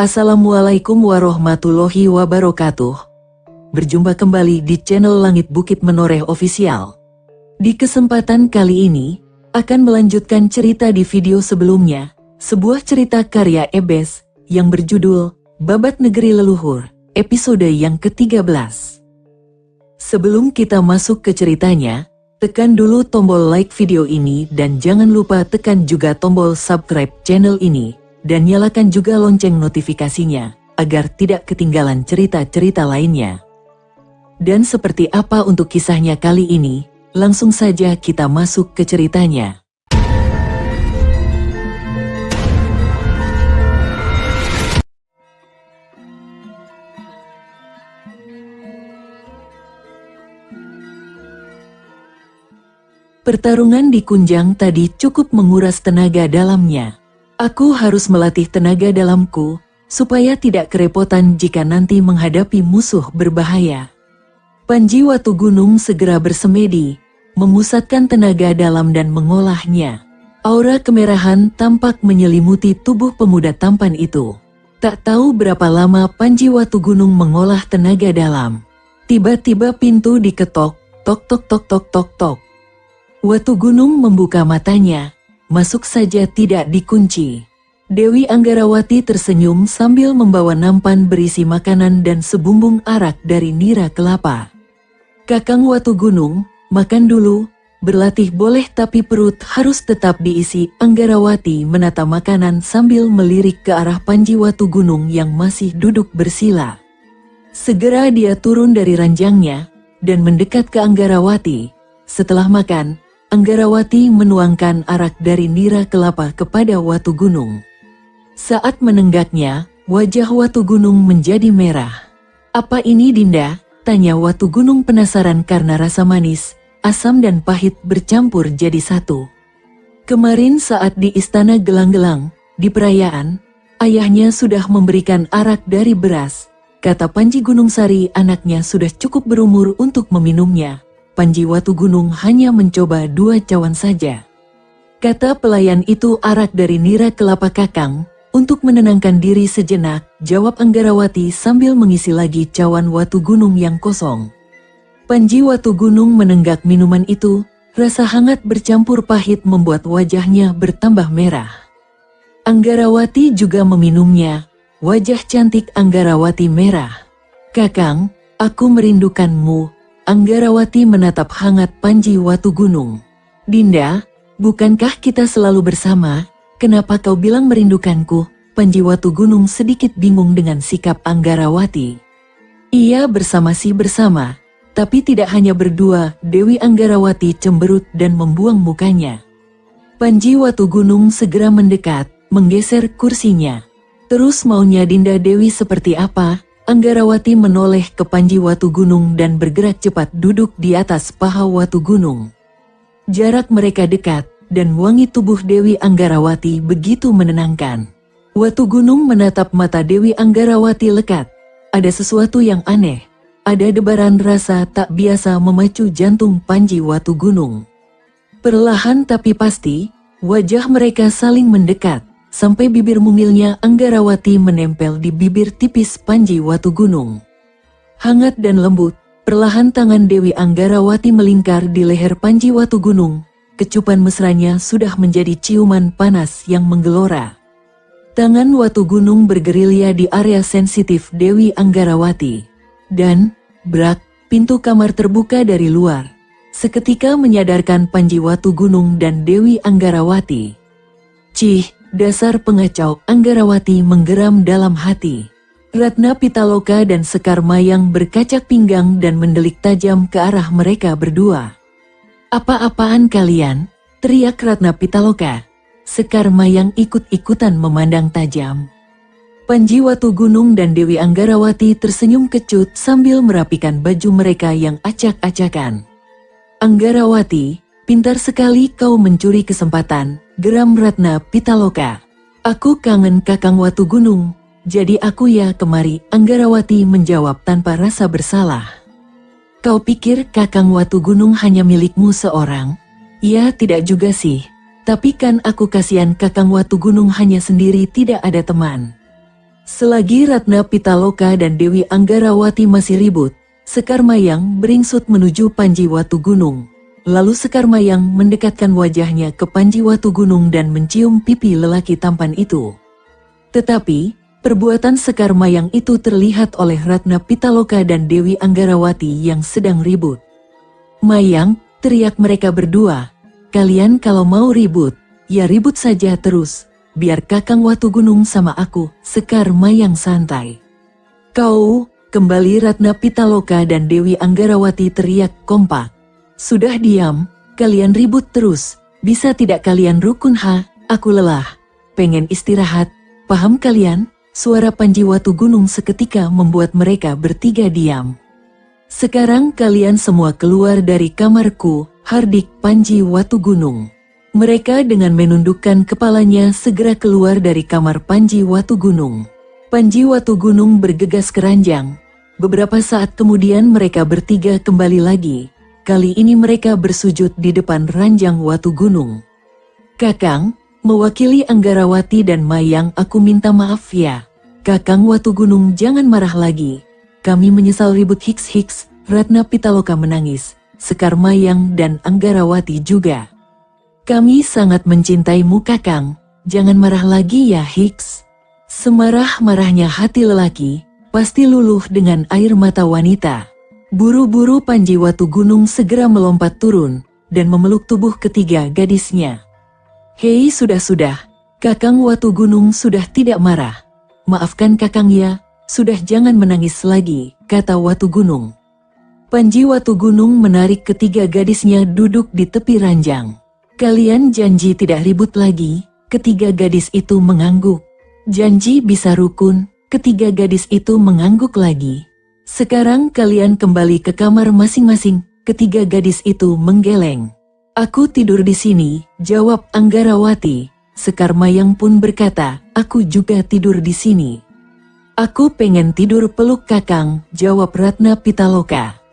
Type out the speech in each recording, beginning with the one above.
Assalamualaikum warahmatullahi wabarakatuh. Berjumpa kembali di channel Langit Bukit Menoreh Official. Di kesempatan kali ini, akan melanjutkan cerita di video sebelumnya, sebuah cerita karya Ebes, yang berjudul, Babat Negeri Leluhur, episode yang ke-13. Sebelum kita masuk ke ceritanya, tekan dulu tombol like video ini dan jangan lupa tekan juga tombol subscribe channel ini, dan nyalakan juga lonceng notifikasinya, agar tidak ketinggalan cerita-cerita lainnya. Dan seperti apa untuk kisahnya kali ini, langsung saja kita masuk ke ceritanya. Pertarungan di Kunjang tadi cukup menguras tenaga dalamnya. Aku harus melatih tenaga dalamku, supaya tidak kerepotan jika nanti menghadapi musuh berbahaya. Panji Watu Gunung segera bersemedi, memusatkan tenaga dalam dan mengolahnya. Aura kemerahan tampak menyelimuti tubuh pemuda tampan itu. Tak tahu berapa lama Panji Watu Gunung mengolah tenaga dalam. Tiba-tiba pintu diketok, tok tok tok tok tok tok. Watu Gunung membuka matanya, masuk saja tidak dikunci. Dewi Anggarawati tersenyum sambil membawa nampan berisi makanan dan sebumbung arak dari nira kelapa. Kakang Watu Gunung, makan dulu, berlatih boleh tapi perut harus tetap diisi. Anggarawati menata makanan sambil melirik ke arah Panji Watu Gunung yang masih duduk bersila. Segera dia turun dari ranjangnya, dan mendekat ke Anggarawati. Setelah makan, Anggarawati menuangkan arak dari nira kelapa kepada Watu Gunung. Saat menenggaknya, wajah Watu Gunung menjadi merah. "Apa ini, Dinda?" tanya Watu Gunung penasaran karena rasa manis, asam dan pahit bercampur jadi satu. Kemarin saat di Istana Gelang-Gelang, di perayaan, ayahnya sudah memberikan arak dari beras. Kata Panji Gunung Sari anaknya sudah cukup berumur untuk meminumnya. Panji Watu Gunung hanya mencoba 2 cawan saja. Kata pelayan itu arak dari nira kelapa kakang. Untuk menenangkan diri sejenak, jawab Anggarawati sambil mengisi lagi cawan Watu Gunung yang kosong. Panji Watu Gunung menenggak minuman itu, rasa hangat bercampur pahit membuat wajahnya bertambah merah. Anggarawati juga meminumnya, wajah cantik Anggarawati merah. "Kakang, aku merindukanmu." Anggarawati menatap hangat Panji Watu Gunung. "Dinda, bukankah kita selalu bersama? Kenapa kau bilang merindukanku?" Panji Watu Gunung sedikit bingung dengan sikap Anggarawati. "Iya bersama sih bersama, tapi tidak hanya berdua." Dewi Anggarawati cemberut dan membuang mukanya. Panji Watu Gunung segera mendekat, menggeser kursinya. "Terus maunya Dinda Dewi seperti apa?" Anggarawati menoleh ke Panji Watu Gunung dan bergerak cepat duduk di atas paha Watu Gunung. Jarak mereka dekat, dan wangi tubuh Dewi Anggarawati begitu menenangkan. Watu Gunung menatap mata Dewi Anggarawati lekat. Ada sesuatu yang aneh. Ada debaran rasa tak biasa memacu jantung Panji Watu Gunung. Perlahan tapi pasti, wajah mereka saling mendekat, sampai bibir mungilnya Anggarawati menempel di bibir tipis Panji Watu Gunung. Hangat dan lembut, perlahan tangan Dewi Anggarawati melingkar di leher Panji Watu Gunung. Kecupan mesranya sudah menjadi ciuman panas yang menggelora. Tangan Watu Gunung bergerilya di area sensitif Dewi Anggarawati. Dan, brak, pintu kamar terbuka dari luar. Seketika menyadarkan Panji Watu Gunung dan Dewi Anggarawati. "Cih, dasar pengacau!" Anggarawati menggeram dalam hati. Ratna Pitaloka dan Sekar Mayang berkacak pinggang dan mendelik tajam ke arah mereka berdua. "Apa-apaan kalian?" teriak Ratna Pitaloka. Sekar Mayang ikut-ikutan memandang tajam. Panji Watu Gunung dan Dewi Anggarawati tersenyum kecut sambil merapikan baju mereka yang acak-acakan. "Anggarawati, pintar sekali kau mencuri kesempatan," geram Ratna Pitaloka. "Aku kangen Kakang Watu Gunung, jadi aku ya kemari." Anggarawati menjawab tanpa rasa bersalah. "Kau pikir Kakang Watu Gunung hanya milikmu seorang?" "Ya tidak juga sih. Tapi kan aku kasihan Kakang Watu Gunung hanya sendiri tidak ada teman." Selagi Ratna Pitaloka dan Dewi Anggarawati masih ribut, Sekar Mayang beringsut menuju Panji Watu Gunung. Lalu Sekar Mayang mendekatkan wajahnya ke Panji Watu Gunung dan mencium pipi lelaki tampan itu. Tetapi, perbuatan Sekar Mayang itu terlihat oleh Ratna Pitaloka dan Dewi Anggarawati yang sedang ribut. "Mayang," teriak mereka berdua, "kalian kalau mau ribut, ya ribut saja terus. Biar Kakang Watu Gunung sama aku." Sekar Mayang santai. "Kau," kembali Ratna Pitaloka dan Dewi Anggarawati teriak kompak. "Sudah diam, kalian ribut terus. Bisa tidak kalian rukun Aku lelah. Pengen istirahat, paham kalian?" Suara Panji Watu Gunung seketika membuat mereka bertiga diam. "Sekarang kalian semua keluar dari kamarku," hardik Panji Watu Gunung. Mereka dengan menundukkan kepalanya segera keluar dari kamar Panji Watu Gunung. Panji Watu Gunung bergegas ke ranjang. Beberapa saat kemudian mereka bertiga kembali lagi. Kali ini mereka bersujud di depan ranjang Watu Gunung. "Kakang, mewakili Anggarawati dan Mayang, aku minta maaf ya. Kakang Watu Gunung jangan marah lagi. Kami menyesal ribut hiks." Ratna Pitaloka menangis. Sekar Mayang dan Anggarawati juga. "Kami sangat mencintaimu Kakang, jangan marah lagi ya Hiks." Semarah-marahnya hati lelaki, pasti luluh dengan air mata wanita. Buru-buru Panji Watu Gunung segera melompat turun, dan memeluk tubuh ketiga gadisnya. "Hei sudah, Kakang Watu Gunung sudah tidak marah. Maafkan Kakang ya, sudah jangan menangis lagi," kata Watu Gunung. Panji Watu Gunung menarik ketiga gadisnya duduk di tepi ranjang. "Kalian janji tidak ribut lagi?" Ketiga gadis itu mengangguk. "Janji bisa rukun." Ketiga gadis itu mengangguk lagi. "Sekarang kalian kembali ke kamar masing-masing." Ketiga gadis itu menggeleng. "Aku tidur di sini," jawab Anggarawati. Sekar Mayang pun berkata, "Aku juga tidur di sini." "Aku pengen tidur peluk Kakang," jawab Ratna Pitaloka.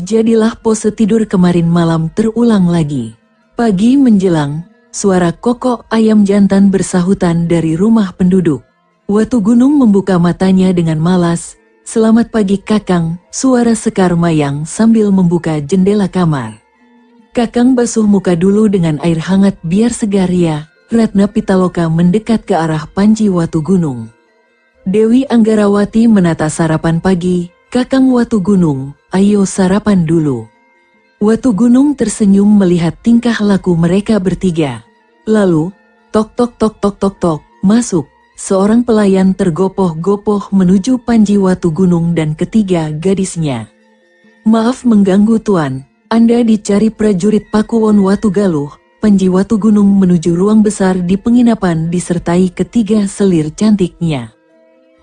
Jadilah pose tidur kemarin malam terulang lagi. Pagi menjelang, suara kokok ayam jantan bersahutan dari rumah penduduk. Watu Gunung membuka matanya dengan malas. "Selamat pagi Kakang," suara Sekar Mayang sambil membuka jendela kamar. "Kakang basuh muka dulu dengan air hangat biar segar ya." Ratna Pitaloka mendekat ke arah Panji Watu Gunung. Dewi Anggarawati menata sarapan pagi. "Kakang Watu Gunung, ayo sarapan dulu." Watu Gunung tersenyum melihat tingkah laku mereka bertiga. Lalu, tok tok tok tok tok tok, masuk. Seorang pelayan tergopoh-gopoh menuju Panji Watu Gunung dan ketiga gadisnya. "Maaf mengganggu Tuan, Anda dicari prajurit Pakuwon Watu Galuh." Panji Watu Gunung menuju ruang besar di penginapan disertai ketiga selir cantiknya.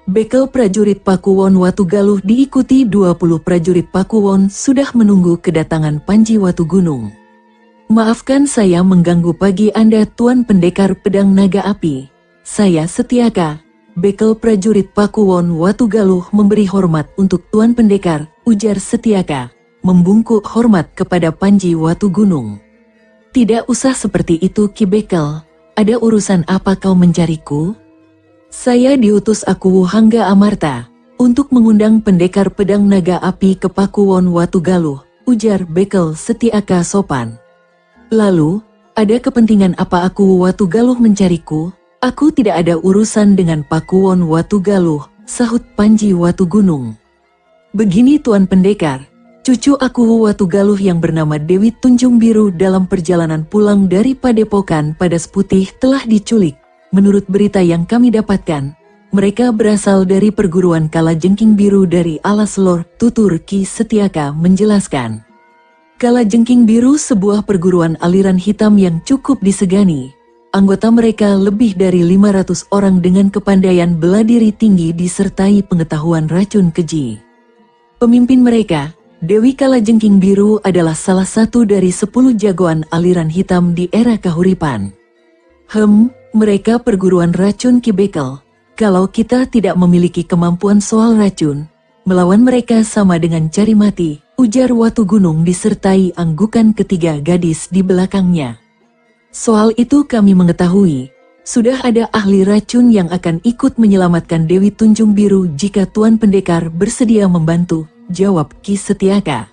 Bekel prajurit Pakuwon Watu Galuh diikuti 20 prajurit Pakuwon sudah menunggu kedatangan Panji Watu Gunung. "Maafkan saya mengganggu pagi Anda Tuan Pendekar Pedang Naga Api. Saya Setiaka." Bekel prajurit Pakuwon Watu Galuh memberi hormat untuk Tuan Pendekar, ujar Setiaka, membungkuk hormat kepada Panji Watu Gunung. "Tidak usah seperti itu Ki Bekel, ada urusan apa kau mencariku?" "Saya diutus Aku Hangga Amarta untuk mengundang Pendekar Pedang Naga Api ke Pakuwon Watu Galuh," ujar Bekel Setiaka sopan. "Lalu, ada kepentingan apa Aku Watu Galuh mencariku?" "Aku tidak ada urusan dengan Pakuwon Watu Galuh," sahut Panji Watu Gunung. "Begini Tuan Pendekar, cucu Aku Watu Galuh yang bernama Dewi Tunjung Biru dalam perjalanan pulang dari Padepokan Padas Putih telah diculik. Menurut berita yang kami dapatkan, mereka berasal dari perguruan Kalajengking Biru dari Alas Lor," tutur Ki Setiaka menjelaskan. Kalajengking Biru sebuah perguruan aliran hitam yang cukup disegani. Anggota mereka lebih dari 500 orang dengan kepandaian bela diri tinggi disertai pengetahuan racun keji. Pemimpin mereka, Dewi Kalajengking Biru, adalah salah satu dari 10 jagoan aliran hitam di era Kahuripan. Mereka perguruan racun Ki Bekel. Kalau kita tidak memiliki kemampuan soal racun, melawan mereka sama dengan cari mati, ujar Watu Gunung disertai anggukan ketiga gadis di belakangnya. "Soal itu kami mengetahui. Sudah ada ahli racun yang akan ikut menyelamatkan Dewi Tunjung Biru jika Tuan Pendekar bersedia membantu, jawab Ki Setiaka.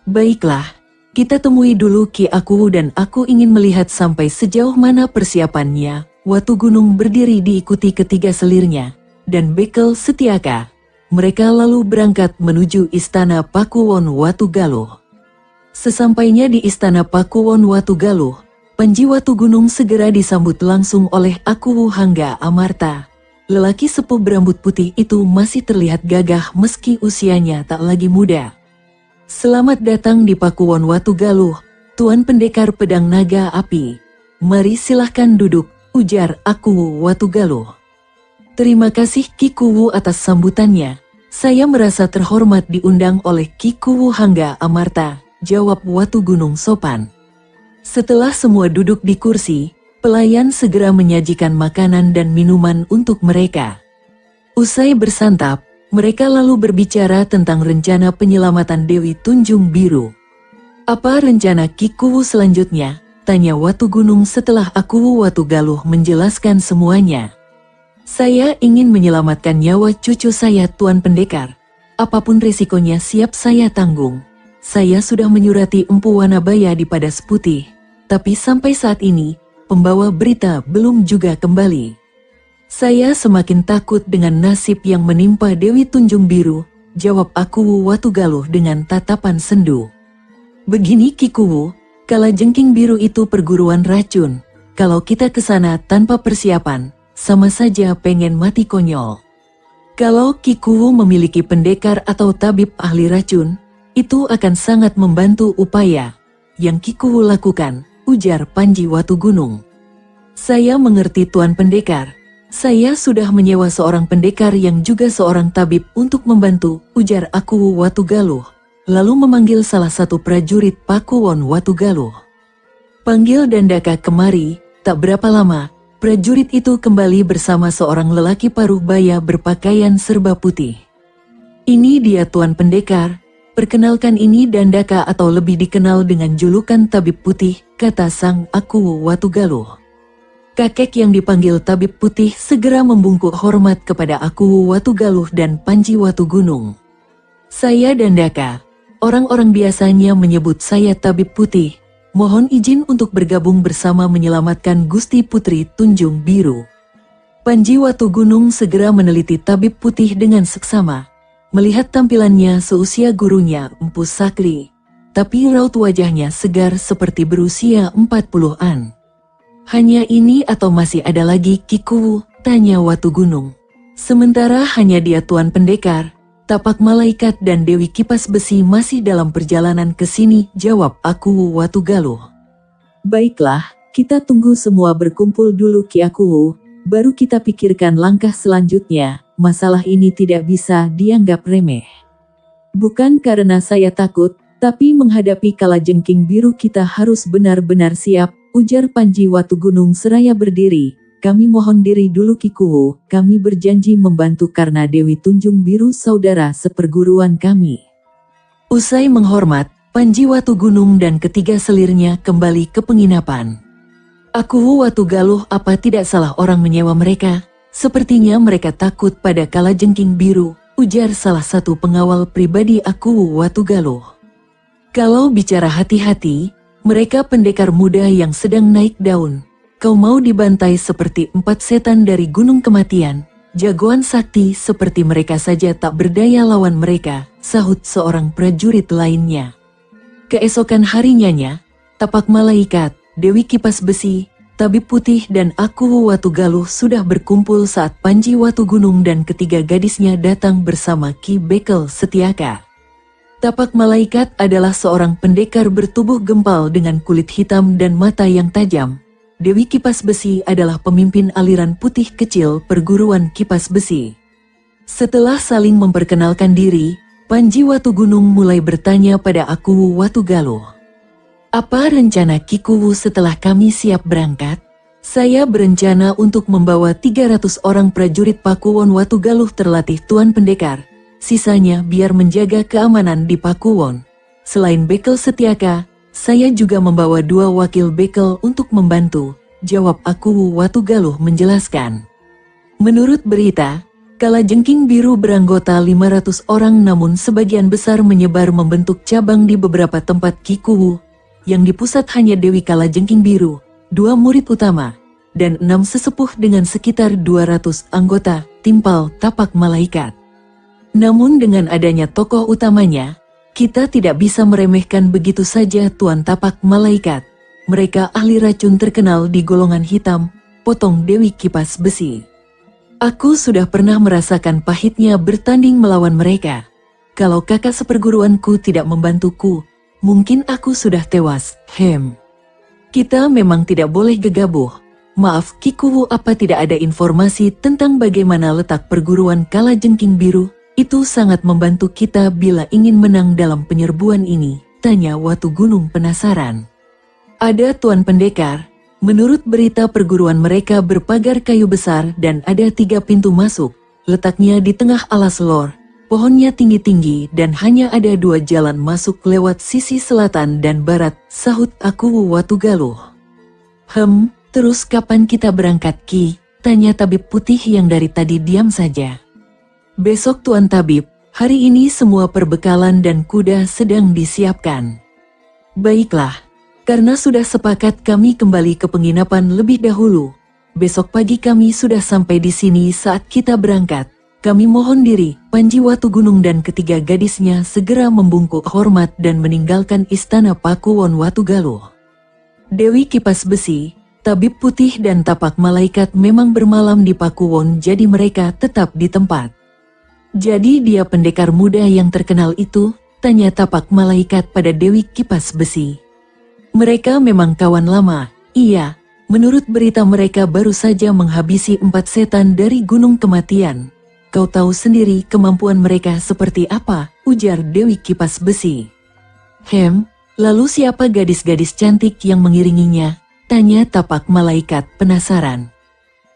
Baiklah, kita temui dulu Ki Aku dan aku ingin melihat sampai sejauh mana persiapannya. Watu Gunung berdiri diikuti ketiga selirnya, dan Bekel Setiaka. Mereka lalu berangkat menuju Istana Pakuwon Watu Galuh. Sesampainya di Istana Pakuwon Watu Galuh, Panji Watu Gunung segera disambut langsung oleh Akuwu Hangga Amarta. Lelaki sepuh berambut putih itu masih terlihat gagah meski usianya tak lagi muda. Selamat datang di Pakuwon Watu Galuh, Tuan Pendekar Pedang Naga Api. Mari silahkan duduk, ujar Akuwu Watu Galuh. Terima kasih Ki Kuwu atas sambutannya. Saya merasa terhormat diundang oleh Ki Kuwu Hangga Amarta, jawab Watu Gunung sopan. Setelah semua duduk di kursi, pelayan segera menyajikan makanan dan minuman untuk mereka. Usai bersantap, mereka lalu berbicara tentang rencana penyelamatan Dewi Tunjung Biru. Apa rencana Ki Kuwu selanjutnya? Tanya Watu Gunung setelah Akuwu Watu Galuh menjelaskan semuanya. Saya ingin menyelamatkan nyawa cucu saya Tuan Pendekar. Apapun risikonya siap saya tanggung. Saya sudah menyurati Empu Wanabaya di Padas Putih. Tapi sampai saat ini, pembawa berita belum juga kembali. Saya semakin takut dengan nasib yang menimpa Dewi Tunjung Biru, jawab Akuwu Watu Galuh dengan tatapan sendu. Begini Ki Kuwu, kalajengking biru itu perguruan racun. Kalau kita ke sana tanpa persiapan, sama saja pengen mati konyol. Kalau Ki Kuwu memiliki pendekar atau tabib ahli racun, itu akan sangat membantu upaya yang Ki Kuwu lakukan, ujar Panji Watu Gunung. Saya mengerti Tuan Pendekar. Saya sudah menyewa seorang pendekar yang juga seorang tabib untuk membantu, ujar Akuwu Watu Galuh. Lalu memanggil salah satu prajurit Pakuwon Watu Galuh. Panggil Dandaka kemari. Tak berapa lama, prajurit itu kembali bersama seorang lelaki paruh baya berpakaian serba putih. Ini dia Tuan Pendekar. Perkenalkan ini Dandaka atau lebih dikenal dengan julukan Tabib Putih, kata sang Akuwu Watu Galuh. Kakek yang dipanggil Tabib Putih segera membungkuk hormat kepada Akuwu Watu Galuh dan Panji Watu Gunung. Saya Dandaka. Orang-orang biasanya menyebut saya Tabib Putih. Mohon izin untuk bergabung bersama menyelamatkan Gusti Putri Tunjung Biru. Panji Watu Gunung segera meneliti Tabib Putih dengan seksama. Melihat tampilannya seusia gurunya Empu Sakli, tapi raut wajahnya segar seperti berusia 40-an. Hanya ini atau masih ada lagi Ki Kuwu? Tanya Watu Gunung. Sementara hanya dia Tuan Pendekar, tapak malaikat dan Dewi Kipas Besi masih dalam perjalanan ke sini, jawab Akuwu Watu Galuh. Baiklah, kita tunggu semua berkumpul dulu Ki Akuwu, baru kita pikirkan langkah selanjutnya. Masalah ini tidak bisa dianggap remeh. Bukan karena saya takut, tapi menghadapi kalajengking biru kita harus benar-benar siap, ujar Panji Watu Gunung seraya berdiri. Kami mohon diri dulu Ki Kuwu, kami berjanji membantu karena Dewi Tunjung Biru saudara seperguruan kami. Usai menghormat, Panji Watu Gunung dan ketiga selirnya kembali ke penginapan. Akuwu Watu Galuh apa tidak salah orang menyewa mereka? Sepertinya mereka takut pada kalajengking biru, ujar salah satu pengawal pribadi Akuwu Watu Galuh. Kalau bicara hati-hati, mereka pendekar muda yang sedang naik daun. Kau mau dibantai seperti 4 setan dari Gunung Kematian, jagoan sakti seperti mereka saja tak berdaya lawan mereka, sahut seorang prajurit lainnya. Keesokan harinya, tapak malaikat, Dewi Kipas Besi, Tabib Putih dan Akuwu Watu Galuh sudah berkumpul saat Panji Watu Gunung dan ketiga gadisnya datang bersama Ki Bekel Setiaka. Tapak malaikat adalah seorang pendekar bertubuh gempal dengan kulit hitam dan mata yang tajam. Dewi Kipas Besi adalah pemimpin aliran putih kecil perguruan Kipas Besi. Setelah saling memperkenalkan diri, Panji Watu Gunung mulai bertanya pada Akuwu Watu Galuh. Apa rencana Ki Kuwu setelah kami siap berangkat? Saya berencana untuk membawa 300 orang prajurit Pakuwon Watu Galuh terlatih Tuan Pendekar. Sisanya biar menjaga keamanan di Pakuwon. Selain Bekel Setiaka, saya juga membawa 2 wakil Bekel untuk membantu, jawab aku. Watugaluh menjelaskan. Menurut berita, kalajengking biru beranggota 500 orang namun sebagian besar menyebar membentuk cabang di beberapa tempat Kikuwu, yang di pusat hanya Dewi Kalajengking Biru, 2 murid utama, dan 6 sesepuh dengan sekitar 200 anggota, timpal tapak malaikat. Namun dengan adanya tokoh utamanya, kita tidak bisa meremehkan begitu saja Tuan Tapak Malaikat. Mereka ahli racun terkenal di golongan hitam, potong Dewi Kipas Besi. Aku sudah pernah merasakan pahitnya bertanding melawan mereka. Kalau kakak seperguruanku tidak membantuku, mungkin aku sudah tewas. Kita memang tidak boleh gegabah. Maaf Kikuwu, apa tidak ada informasi tentang bagaimana letak perguruan Kalajengking Biru? Itu sangat membantu kita bila ingin menang dalam penyerbuan ini, tanya Watu Gunung penasaran. Ada Tuan Pendekar, menurut berita perguruan mereka berpagar kayu besar dan ada 3 pintu masuk, letaknya di tengah alas lor, pohonnya tinggi-tinggi dan hanya ada 2 jalan masuk lewat sisi selatan dan barat, sahut aku. Watugaluh. Terus kapan kita berangkat Ki? Tanya tabib putih yang dari tadi diam saja. Besok Tuan Tabib, hari ini semua perbekalan dan kuda sedang disiapkan. Baiklah, karena sudah sepakat kami kembali ke penginapan lebih dahulu. Besok pagi kami sudah sampai di sini saat kita berangkat. Kami mohon diri, Panji Watu Gunung dan ketiga gadisnya segera membungkuk hormat dan meninggalkan istana Pakuwon Watugaluh. Dewi Kipas Besi, Tabib Putih dan Tapak Malaikat memang bermalam di Pakuwon, jadi mereka tetap di tempat. Jadi dia pendekar muda yang terkenal itu, tanya Tapak Malaikat pada Dewi Kipas Besi. Mereka memang kawan lama, iya, menurut berita mereka baru saja menghabisi 4 setan dari Gunung Kematian. Kau tahu sendiri kemampuan mereka seperti apa, ujar Dewi Kipas Besi. Lalu siapa gadis-gadis cantik yang mengiringinya? Tanya Tapak Malaikat penasaran.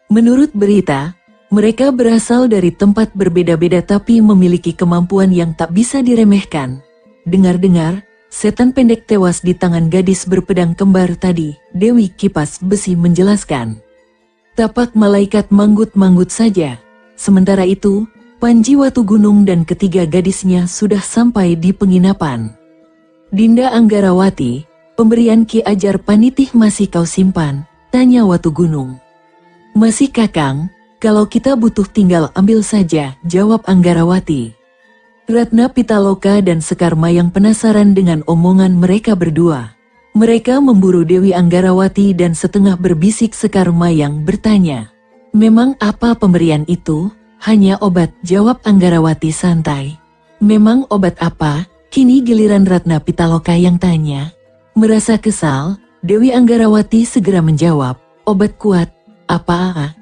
Menurut berita, mereka berasal dari tempat berbeda-beda tapi memiliki kemampuan yang tak bisa diremehkan. Dengar-dengar, setan pendek tewas di tangan gadis berpedang kembar tadi, Dewi Kipas Besi menjelaskan. Tapak Malaikat manggut-manggut saja. Sementara itu, Panji Watu Gunung dan ketiga gadisnya sudah sampai di penginapan. Dinda Anggarawati, pemberian Ki Ajar Panitih masih kau simpan? Tanya Watu Gunung. Masih Kakang. Kalau kita butuh tinggal ambil saja, jawab Anggarawati. Ratna Pitaloka dan Sekar Mayang penasaran dengan omongan mereka berdua. Mereka memburu Dewi Anggarawati dan setengah berbisik Sekar Mayang bertanya. Memang apa pemberian itu? Hanya obat, jawab Anggarawati santai. Memang obat apa? Kini giliran Ratna Pitaloka yang tanya. Merasa kesal, Dewi Anggarawati segera menjawab, obat kuat, apa?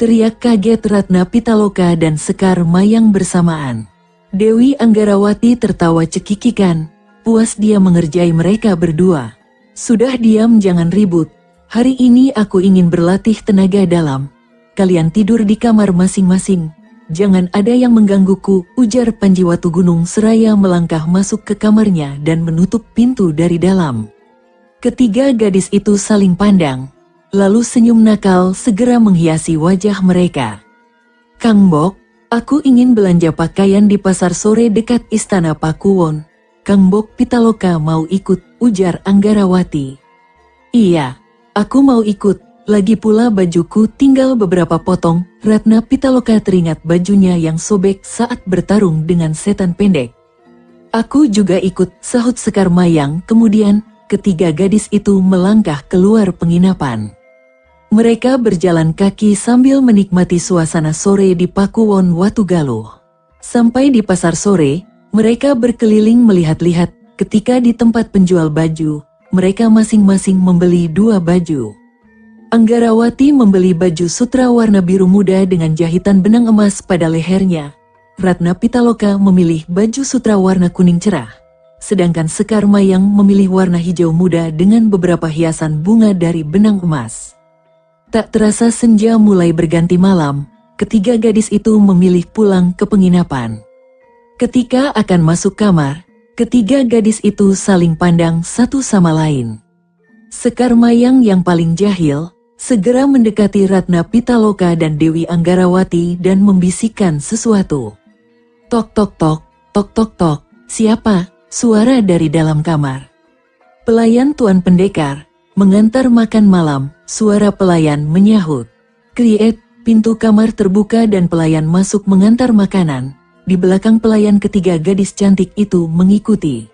Teriak kaget Ratna Pitaloka dan Sekar Mayang bersamaan. Dewi Anggarawati tertawa cekikikan, puas dia mengerjai mereka berdua. Sudah diam, jangan ribut. Hari ini aku ingin berlatih tenaga dalam. Kalian tidur di kamar masing-masing. Jangan ada yang menggangguku, ujar Panji Watu Gunung seraya melangkah masuk ke kamarnya dan menutup pintu dari dalam. Ketiga gadis itu saling pandang. Lalu senyum nakal segera menghiasi wajah mereka. Kang Bok, aku ingin belanja pakaian di pasar sore dekat istana Pakuwon. Kang Bok Pitaloka mau ikut, ujar Anggarawati. Iya, aku mau ikut, lagi pula bajuku tinggal beberapa potong. Ratna Pitaloka teringat bajunya yang sobek saat bertarung dengan setan pendek. Aku juga ikut, sahut Sekar Mayang. Kemudian, ketiga gadis itu melangkah keluar penginapan. Mereka berjalan kaki sambil menikmati suasana sore di Pakuwon Watugaluh. Sampai di pasar sore, mereka berkeliling melihat-lihat. Ketika di tempat penjual baju, mereka masing-masing membeli 2 baju. Anggarawati membeli baju sutra warna biru muda dengan jahitan benang emas pada lehernya. Ratna Pitaloka memilih baju sutra warna kuning cerah. Sedangkan Sekar Mayang memilih warna hijau muda dengan beberapa hiasan bunga dari benang emas. Tak terasa senja mulai berganti malam, ketiga gadis itu memilih pulang ke penginapan. Ketika akan masuk kamar, ketiga gadis itu saling pandang satu sama lain. Sekar Mayang yang paling jahil, segera mendekati Ratna Pitaloka dan Dewi Anggarawati dan membisikkan sesuatu. Tok tok tok, tok tok tok, siapa? Suara dari dalam kamar. Pelayan Tuan Pendekar, mengantar makan malam, suara pelayan menyahut. Kriet, pintu kamar terbuka dan pelayan masuk mengantar makanan. Di belakang pelayan ketiga gadis cantik itu mengikuti.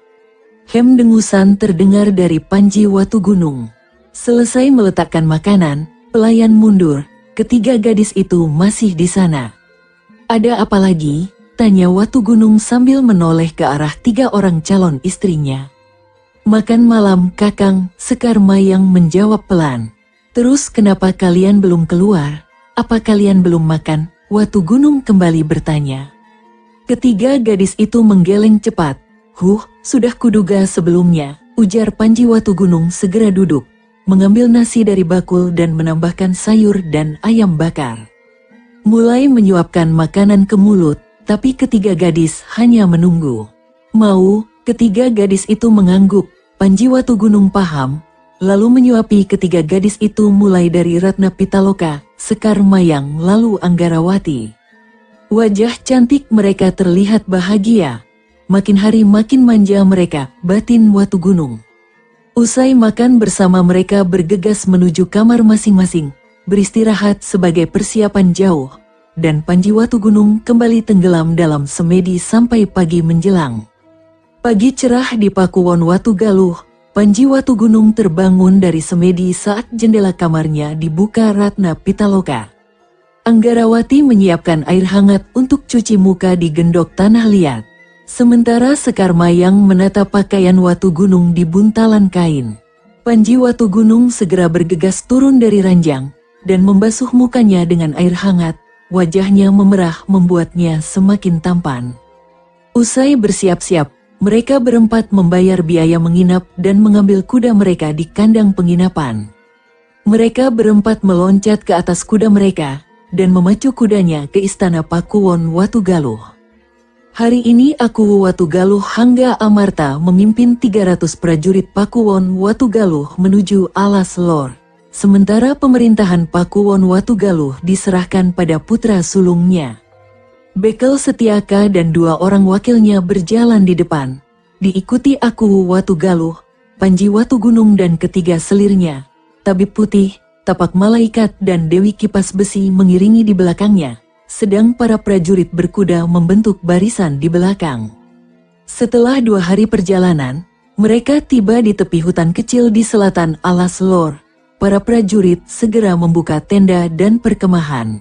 Hem dengusan terdengar dari Panji Watugunung. Selesai meletakkan makanan, pelayan mundur, ketiga gadis itu masih di sana. Ada apa lagi? Tanya Watugunung sambil menoleh ke arah tiga orang calon istrinya. Makan malam, Kakang, Sekar Mayang menjawab pelan. Terus kenapa kalian belum keluar? Apa kalian belum makan? Watugunung kembali bertanya. Ketiga gadis itu menggeleng cepat. Sudah kuduga sebelumnya, ujar Panji Watugunung segera duduk, mengambil nasi dari bakul dan menambahkan sayur dan ayam bakar. Mulai menyuapkan makanan ke mulut, tapi ketiga gadis hanya menunggu. Mau, ketiga gadis itu mengangguk. Panji Watugunung paham, lalu menyuapi ketiga gadis itu mulai dari Ratna Pitaloka, Sekar Mayang lalu Anggarawati. Wajah cantik mereka terlihat bahagia. Makin hari makin manja mereka, batin Watugunung. Usai makan bersama mereka bergegas menuju kamar masing-masing, beristirahat sebagai persiapan jauh, dan Panji Watugunung kembali tenggelam dalam semedi sampai pagi menjelang. Pagi cerah di Pakuwon Watugaluh, Panji Watugunung terbangun dari semedi saat jendela kamarnya dibuka Ratna Pitaloka. Anggarawati menyiapkan air hangat untuk cuci muka di gendok tanah liat. Sementara Sekar Mayang menata pakaian Watugunung di buntalan kain. Panji Watugunung segera bergegas turun dari ranjang dan membasuh mukanya dengan air hangat. Wajahnya memerah membuatnya semakin tampan. Usai bersiap-siap, mereka berempat membayar biaya menginap dan mengambil kuda mereka di kandang penginapan. Mereka berempat meloncat ke atas kuda mereka dan memacu kudanya ke istana Pakuwon Watugaluh. Hari ini Aku Watugaluh Hangga Amarta memimpin 300 prajurit Pakuwon Watugaluh menuju Alas Lor. Sementara pemerintahan Pakuwon Watugaluh diserahkan pada putra sulungnya. Bekel Setiaka dan 2 orang wakilnya berjalan di depan. Diikuti Aku Watugaluh, Panji Watugunung dan ketiga selirnya, Tabib Putih, Tapak Malaikat dan Dewi Kipas Besi mengiringi di belakangnya, sedang para prajurit berkuda membentuk barisan di belakang. Setelah 2 hari perjalanan, mereka tiba di tepi hutan kecil di selatan Alas Lor. Para prajurit segera membuka tenda dan perkemahan.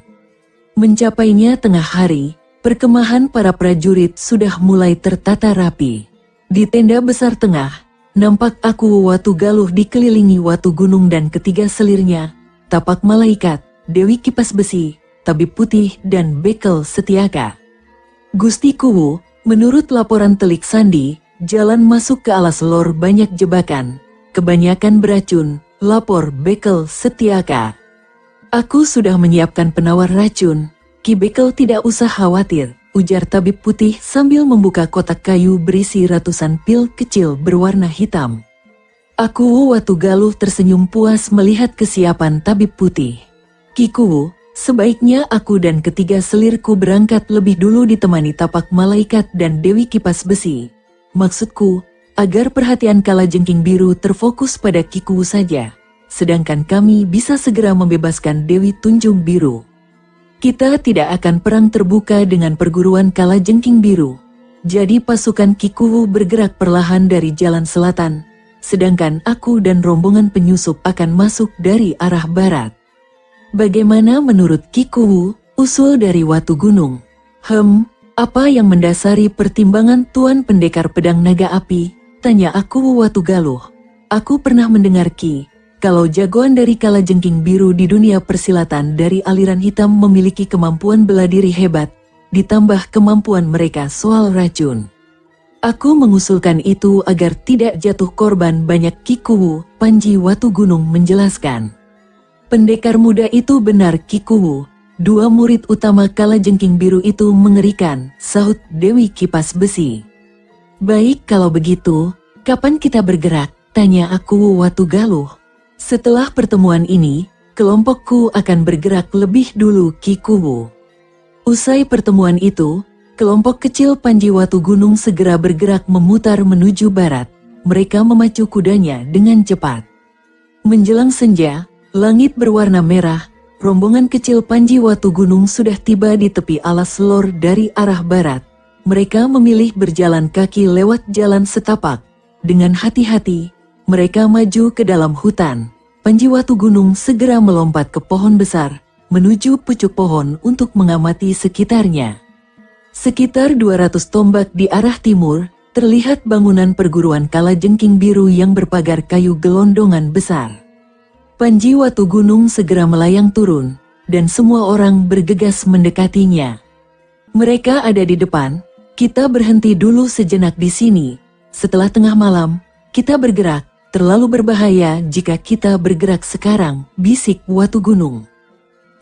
Mencapainya tengah hari, perkemahan para prajurit sudah mulai tertata rapi. Di tenda besar tengah, nampak Aku Watugaluh dikelilingi Watugunung dan ketiga selirnya, Tapak Malaikat, Dewi Kipas Besi, Tabib Putih dan Bekel Setiaka. Gusti Kuwu, menurut laporan Telik Sandi, jalan masuk ke Alas Lor banyak jebakan, kebanyakan beracun, lapor Bekel Setiaka. Aku sudah menyiapkan penawar racun, Ki Bekel tidak usah khawatir, ujar Tabib Putih sambil membuka kotak kayu berisi ratusan pil kecil berwarna hitam. Aku Watugaluh tersenyum puas melihat kesiapan Tabib Putih. Ki Kuwu, sebaiknya aku dan ketiga selirku berangkat lebih dulu ditemani Tapak Malaikat dan Dewi Kipas Besi. Maksudku, agar perhatian Kalajengking Biru terfokus pada Ki Kuwu saja, sedangkan kami bisa segera membebaskan Dewi Tunjung Biru. Kita tidak akan perang terbuka dengan perguruan Kalajengking Biru. Jadi pasukan Ki Kuwu bergerak perlahan dari jalan selatan, sedangkan aku dan rombongan penyusup akan masuk dari arah barat. Bagaimana menurut Ki Kuwu? Usul dari Watugunung. Apa yang mendasari pertimbangan Tuan Pendekar Pedang Naga Api? Tanya Aku Watugaluh. Aku pernah mendengar Ki, kalau jagoan dari Kalajengking Biru di dunia persilatan dari aliran hitam memiliki kemampuan bela diri hebat, ditambah kemampuan mereka soal racun. Aku mengusulkan itu agar tidak jatuh korban banyak. Ki Kuwu, Panji Watugunung menjelaskan. Pendekar muda itu benar Ki Kuwu, 2 murid utama Kalajengking Biru itu mengerikan, sahut Dewi Kipas Besi. Baik kalau begitu, kapan kita bergerak? Tanya Aku Watugaluh. Setelah pertemuan ini, kelompokku akan bergerak lebih dulu Ki Kuwu. Usai pertemuan itu, kelompok kecil Panji Watu Gunung segera bergerak memutar menuju barat. Mereka memacu kudanya dengan cepat. Menjelang senja, langit berwarna merah. Rombongan kecil Panji Watu Gunung sudah tiba di tepi alas lor dari arah barat. Mereka memilih berjalan kaki lewat jalan setapak. Dengan hati-hati, mereka maju ke dalam hutan. Panji Watu Gunung segera melompat ke pohon besar, menuju pucuk pohon untuk mengamati sekitarnya. Sekitar 200 tombak di arah timur, terlihat bangunan perguruan Kalajengking Biru yang berpagar kayu gelondongan besar. Panji Watu Gunung segera melayang turun, dan semua orang bergegas mendekatinya. Mereka ada di depan. Kita berhenti dulu sejenak di sini. Setelah tengah malam, kita bergerak. Terlalu berbahaya jika kita bergerak sekarang, bisik Watu Gunung.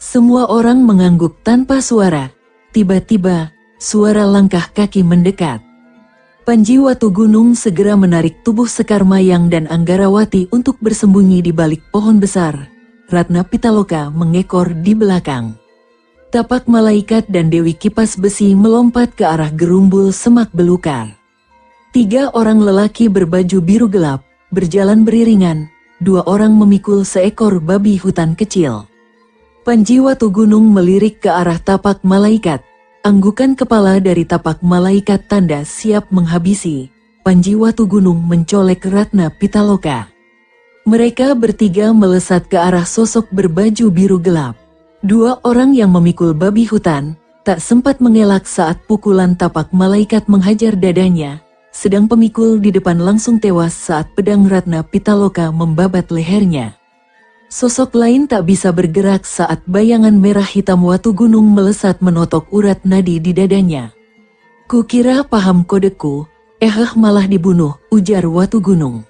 Semua orang mengangguk tanpa suara. Tiba-tiba, suara langkah kaki mendekat. Panji Watu Gunung segera menarik tubuh Sekar Mayang dan Anggarawati untuk bersembunyi di balik pohon besar. Ratna Pitaloka mengekor di belakang. Tapak Malaikat dan Dewi Kipas Besi melompat ke arah gerumbul semak belukar. 3 orang lelaki berbaju biru gelap, berjalan beriringan. 2 orang memikul seekor babi hutan kecil. Panji Watu Gunung melirik ke arah tapak malaikat. Anggukan kepala dari tapak malaikat tanda siap menghabisi. Panji Watu Gunung mencolek Ratna Pitaloka. Mereka bertiga melesat ke arah sosok berbaju biru gelap. 2 orang yang memikul babi hutan tak sempat mengelak saat pukulan tapak malaikat menghajar dadanya, sedang pemikul di depan langsung tewas saat pedang Ratna Pitaloka membabat lehernya. Sosok lain tak bisa bergerak saat bayangan merah hitam Watu Gunung melesat menotok urat nadi di dadanya. Kukira paham kodeku, malah dibunuh, ujar Watu Gunung.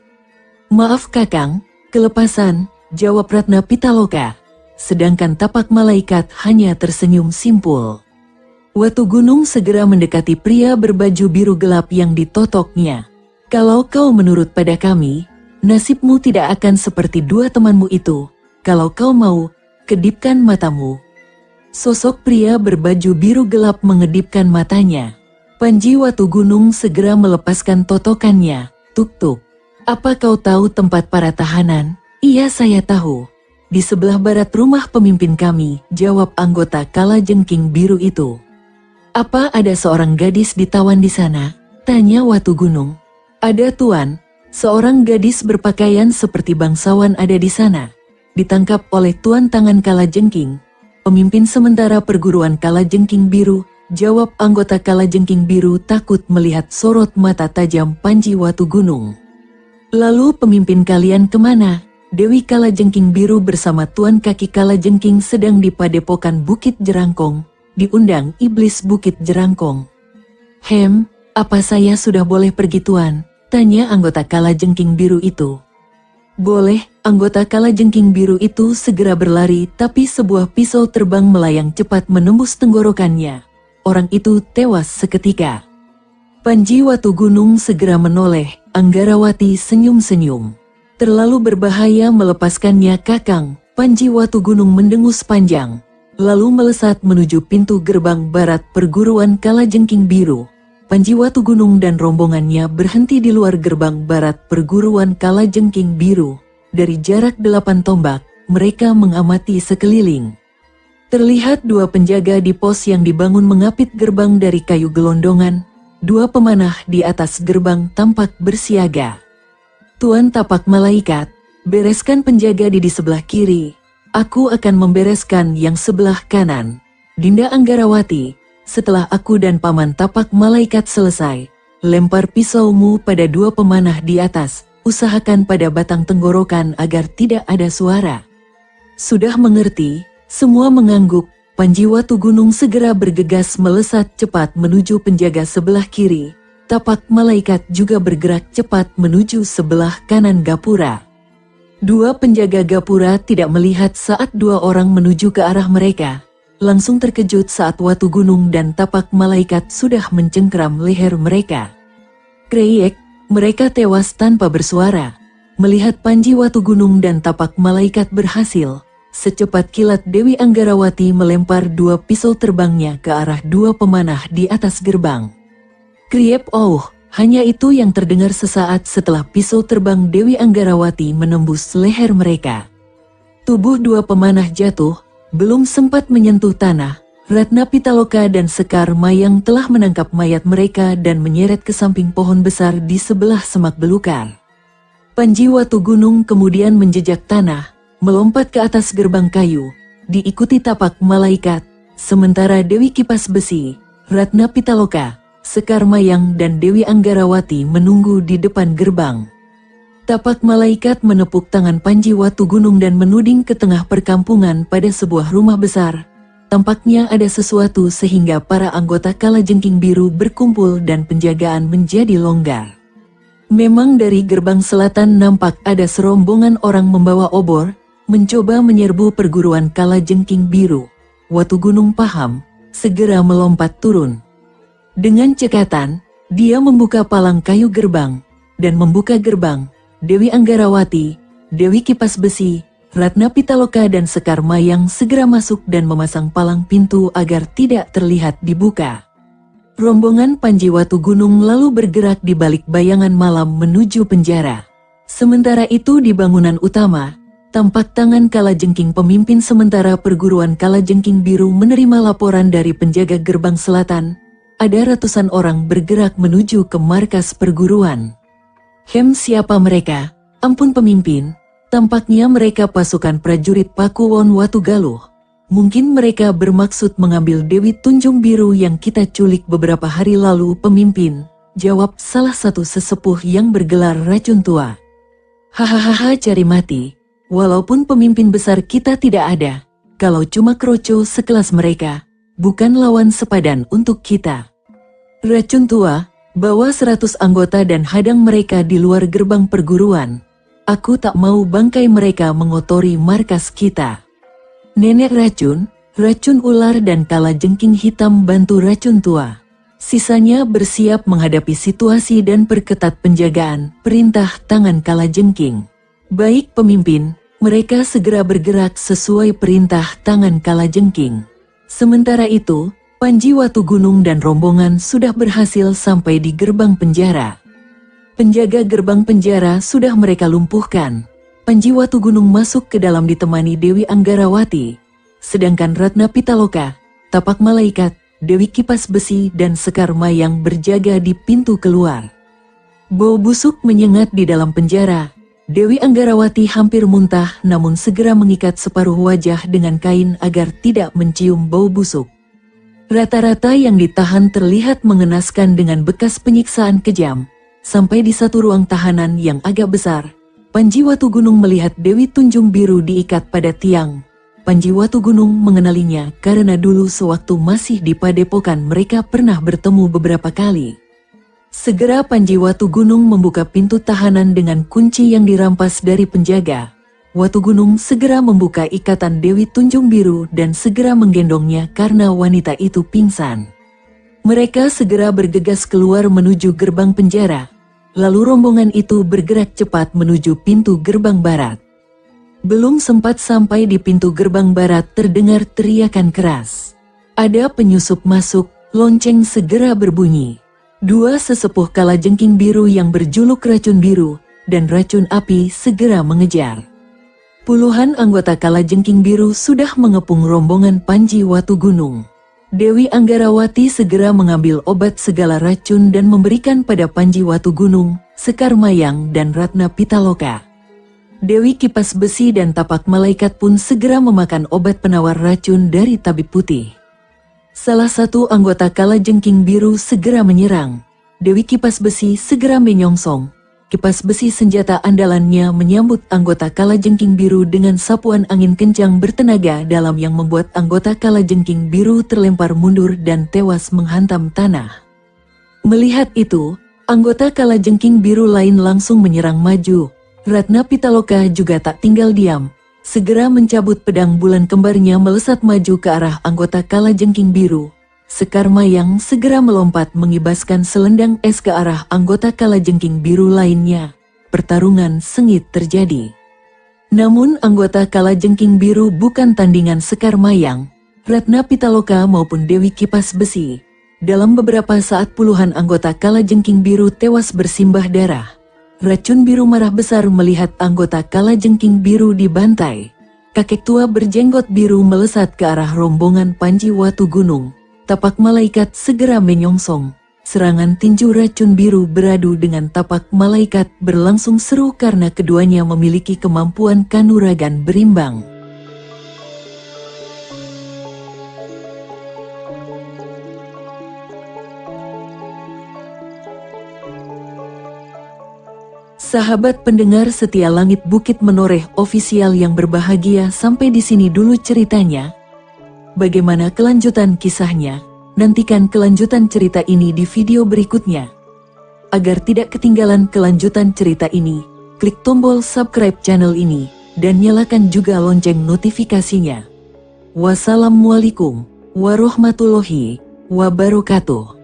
Maaf Kakang, kelepasan, jawab Ratna Pitaloka. Sedangkan tapak malaikat hanya tersenyum simpul. Watu Gunung segera mendekati pria berbaju biru gelap yang ditotoknya. Kalau kau menurut pada kami, nasibmu tidak akan seperti 2 temanmu itu. Kalau kau mau, kedipkan matamu. Sosok pria berbaju biru gelap mengedipkan matanya. Panji Watu Gunung segera melepaskan totokannya. Tuk-tuk. Apa kau tahu tempat para tahanan? Iya, saya tahu. Di sebelah barat rumah pemimpin kami, jawab anggota Kalajengking Biru itu. Apa ada seorang gadis ditawan di sana? Tanya Watu Gunung. Ada Tuan, seorang gadis berpakaian seperti bangsawan ada di sana. Ditangkap oleh Tuan Tangan Kalajengking, pemimpin sementara perguruan Kalajengking Biru, jawab anggota Kalajengking Biru takut melihat sorot mata tajam Panji Watu Gunung. Lalu pemimpin kalian kemana? Dewi Kalajengking Biru bersama Tuan Kaki Kalajengking sedang di padepokan Bukit Jerangkong, diundang Iblis Bukit Jerangkong. Apa saya sudah boleh pergi Tuan? Tanya anggota Kalajengking Biru itu. Boleh, anggota Kalajengking Biru itu segera berlari tapi sebuah pisau terbang melayang cepat menembus tenggorokannya. Orang itu tewas seketika. Panji Watu Gunung segera menoleh, Anggarawati senyum-senyum. Terlalu berbahaya melepaskannya Kakang. Panji Watu Gunung mendengus panjang, lalu melesat menuju pintu gerbang barat perguruan Kalajengking Biru. Panji Watu Gunung dan rombongannya berhenti di luar gerbang barat perguruan Kalajengking Biru. Dari jarak 8 tombak, mereka mengamati sekeliling. Terlihat 2 penjaga di pos yang dibangun mengapit gerbang dari kayu gelondongan. 2 pemanah di atas gerbang tampak bersiaga. Tuan Tapak Malaikat, bereskan penjaga di sebelah kiri. Aku akan membereskan yang sebelah kanan. Dinda Anggarawati, setelah aku dan Paman Tapak Malaikat selesai, lempar pisaumu pada 2 pemanah di atas. Usahakan pada batang tenggorokan agar tidak ada suara. Sudah mengerti, semua mengangguk. Panji Watu Gunung segera bergegas melesat cepat menuju penjaga sebelah kiri. Tapak Malaikat juga bergerak cepat menuju sebelah kanan gapura. 2 penjaga gapura tidak melihat saat 2 orang menuju ke arah mereka. Langsung terkejut saat Watu Gunung dan Tapak Malaikat sudah mencengkeram leher mereka. Kreyek, mereka tewas tanpa bersuara. Melihat Panji Watu Gunung dan Tapak Malaikat berhasil, Secepat kilat Dewi Anggarawati melempar 2 pisau terbangnya ke arah 2 pemanah di atas gerbang. Kriep hanya itu yang terdengar sesaat setelah pisau terbang Dewi Anggarawati menembus leher mereka. Tubuh 2 pemanah jatuh, belum sempat menyentuh tanah. Ratna Pitaloka dan Sekar Mayang telah menangkap mayat mereka dan menyeret ke samping pohon besar di sebelah semak belukar. Panji Watu Gunung kemudian menjejak tanah, melompat ke atas gerbang kayu, diikuti tapak malaikat, sementara Dewi Kipas Besi, Ratna Pitaloka, Sekar Mayang dan Dewi Anggarawati menunggu di depan gerbang. Tapak malaikat menepuk tangan Panji Watu Gunung dan menuding ke tengah perkampungan pada sebuah rumah besar. Tampaknya ada sesuatu sehingga para anggota Kalajengking Biru berkumpul dan penjagaan menjadi longgar. Memang dari gerbang selatan nampak ada serombongan orang membawa obor, mencoba menyerbu perguruan Kalajengking Biru. Watu Gunung paham, segera melompat turun. Dengan cekatan, dia membuka palang kayu gerbang, dan membuka gerbang. Dewi Anggarawati, Dewi Kipas Besi, Ratna Pitaloka dan Sekar Mayang segera masuk dan memasang palang pintu agar tidak terlihat dibuka. Rombongan Panji Watu Gunung lalu bergerak di balik bayangan malam menuju penjara. Sementara itu di bangunan utama, tampak tangan Kalajengking pemimpin sementara perguruan Kalajengking Biru menerima laporan dari penjaga gerbang selatan. Ada ratusan orang bergerak menuju ke markas perguruan. Siapa mereka? Ampun pemimpin. Tampaknya mereka pasukan prajurit Pakuwon Watu Galuh. Mungkin mereka bermaksud mengambil Dewi Tunjung Biru yang kita culik beberapa hari lalu pemimpin, jawab salah satu sesepuh yang bergelar Racun Tua. Hahaha cari mati, walaupun pemimpin besar kita tidak ada, kalau cuma kroco sekelas mereka, bukan lawan sepadan untuk kita. Racun Tua, bawa 100 anggota dan hadang mereka di luar gerbang perguruan. Aku tak mau bangkai mereka mengotori markas kita. Nenek Racun, Racun Ular dan Kalajengking Hitam bantu Racun Tua. Sisanya bersiap menghadapi situasi dan perketat penjagaan, perintah tangan Kalajengking. Baik pemimpin, mereka segera bergerak sesuai perintah tangan Kalajengking. Sementara itu, Panji Watu Gunung dan rombongan sudah berhasil sampai di gerbang penjara. Penjaga gerbang penjara sudah mereka lumpuhkan. Panji Watu Gunung masuk ke dalam ditemani Dewi Anggarawati. Sedangkan Ratna Pitaloka, Tapak Malaikat, Dewi Kipas Besi dan Sekar Mayang berjaga di pintu keluar. Bau busuk menyengat di dalam penjara. Dewi Anggarawati hampir muntah namun segera mengikat separuh wajah dengan kain agar tidak mencium bau busuk. Rata-rata yang ditahan terlihat mengenaskan dengan bekas penyiksaan kejam. Sampai di satu ruang tahanan yang agak besar, Panji Watu Gunung melihat Dewi Tunjung Biru diikat pada tiang. Panji Watu Gunung mengenalinya karena dulu sewaktu masih di padepokan mereka pernah bertemu beberapa kali. Segera Panji Watu Gunung membuka pintu tahanan dengan kunci yang dirampas dari penjaga. Watu Gunung segera membuka ikatan Dewi Tunjung Biru dan segera menggendongnya karena wanita itu pingsan. Mereka segera bergegas keluar menuju gerbang penjara. Lalu rombongan itu bergerak cepat menuju pintu gerbang barat. Belum sempat sampai di pintu gerbang barat terdengar teriakan keras. Ada penyusup masuk, lonceng segera berbunyi. 2 sesepuh Kalajengking Biru yang berjuluk Racun Biru dan Racun Api segera mengejar. Puluhan anggota Kalajengking Biru sudah mengepung rombongan Panji Watu Gunung. Dewi Anggarawati segera mengambil obat segala racun dan memberikan pada Panji Watu Gunung, Sekar Mayang dan Ratna Pitaloka. Dewi Kipas Besi dan Tapak Malaikat pun segera memakan obat penawar racun dari tabib putih. Salah satu anggota Kalajengking Biru segera menyerang. Dewi Kipas Besi segera menyongsong. Kipas besi senjata andalannya menyambut anggota Kalajengking Biru dengan sapuan angin kencang bertenaga dalam yang membuat anggota Kalajengking Biru terlempar mundur dan tewas menghantam tanah. Melihat itu, anggota Kalajengking Biru lain langsung menyerang maju. Ratna Pitaloka juga tak tinggal diam. Segera mencabut pedang bulan kembarnya melesat maju ke arah anggota Kalajengking Biru. Sekar Mayang segera melompat mengibaskan selendang es ke arah anggota Kalajengking Biru lainnya. Pertarungan sengit terjadi. Namun anggota Kalajengking Biru bukan tandingan Sekar Mayang, Ratna Pitaloka maupun Dewi Kipas Besi. Dalam beberapa saat puluhan anggota Kalajengking Biru tewas bersimbah darah. Racun Biru marah besar melihat anggota Kalajengking Biru dibantai. Kakek tua berjenggot biru melesat ke arah rombongan Panji Watu Gunung. Tapak malaikat segera menyongsong. Serangan tinju racun biru beradu dengan tapak malaikat berlangsung seru karena keduanya memiliki kemampuan kanuragan berimbang. Sahabat pendengar setia Langit Bukit Menoreh ofisial yang berbahagia, sampai di sini dulu ceritanya. Bagaimana kelanjutan kisahnya? Nantikan kelanjutan cerita ini di video berikutnya. Agar tidak ketinggalan kelanjutan cerita ini, klik tombol subscribe channel ini dan nyalakan juga lonceng notifikasinya. Wassalamualaikum warahmatullahi wabarakatuh.